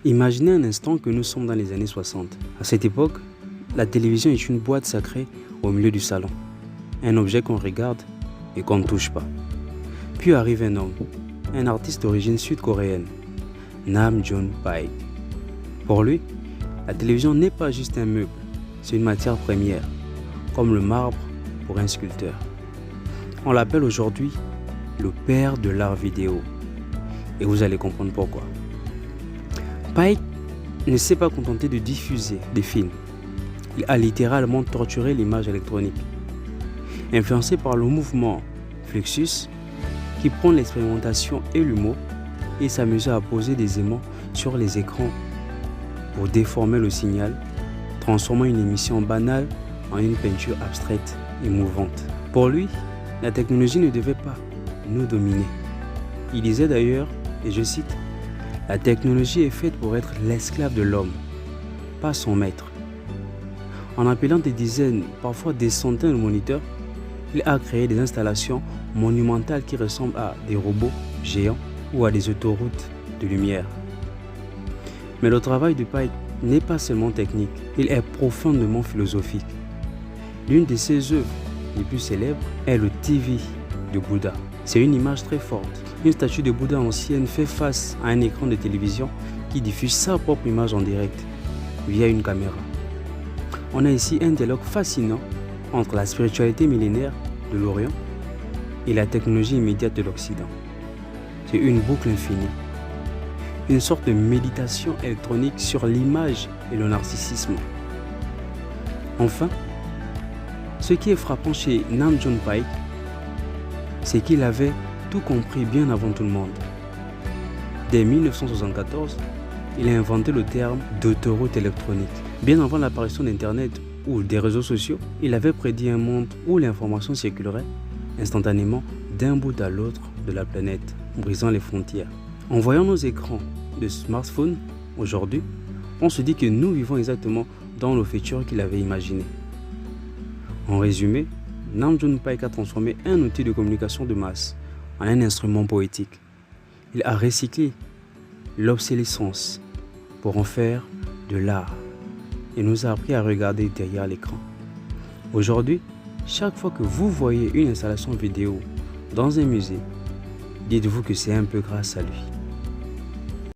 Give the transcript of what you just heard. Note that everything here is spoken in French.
Imaginez un instant que nous sommes dans les années 60. À cette époque, la télévision est une boîte sacrée au milieu du salon. Un objet qu'on regarde et qu'on ne touche pas. Puis arrive un homme, un artiste d'origine sud-coréenne, Nam June Paik. Pour lui, la télévision n'est pas juste un meuble, c'est une matière première, comme le marbre pour un sculpteur. On l'appelle aujourd'hui le père de l'art vidéo. Et vous allez comprendre pourquoi. Paik ne s'est pas contenté de diffuser des films. Il a littéralement torturé l'image électronique. Influencé par le mouvement Fluxus, qui prend l'expérimentation et l'humour, il s'amusait à poser des aimants sur les écrans pour déformer le signal, transformant une émission banale en une peinture abstraite et mouvante. Pour lui, la technologie ne devait pas nous dominer. Il disait d'ailleurs, et je cite, « La technologie est faite pour être l'esclave de l'homme, pas son maître. » En appelant des dizaines, parfois des centaines de moniteurs, il a créé des installations monumentales qui ressemblent à des robots géants ou à des autoroutes de lumière. Mais le travail de Paik n'est pas seulement technique, il est profondément philosophique. L'une de ses œuvres les plus célèbres est le TV de Bouddha. C'est une image très forte. Une statue de Bouddha ancienne fait face à un écran de télévision qui diffuse sa propre image en direct via une caméra. On a ici un dialogue fascinant entre la spiritualité millénaire de l'Orient et la technologie immédiate de l'Occident. C'est une boucle infinie, une sorte de méditation électronique sur l'image et le narcissisme. Enfin, ce qui est frappant chez Nam June Paik, c'est qu'il avait tout compris bien avant tout le monde. Dès 1974, il a inventé le terme d'autoroute électronique. Bien avant l'apparition d'Internet ou des réseaux sociaux, il avait prédit un monde où l'information circulerait instantanément d'un bout à l'autre de la planète, brisant les frontières. En voyant nos écrans de smartphone aujourd'hui, on se dit que nous vivons exactement dans le futur qu'il avait imaginé. En résumé, Nam June Paik a transformé un outil de communication de masse en un instrument poétique. Il a recyclé l'obsolescence pour en faire de l'art et nous a appris à regarder derrière l'écran. Aujourd'hui, chaque fois que vous voyez une installation vidéo dans un musée, dites-vous que c'est un peu grâce à lui.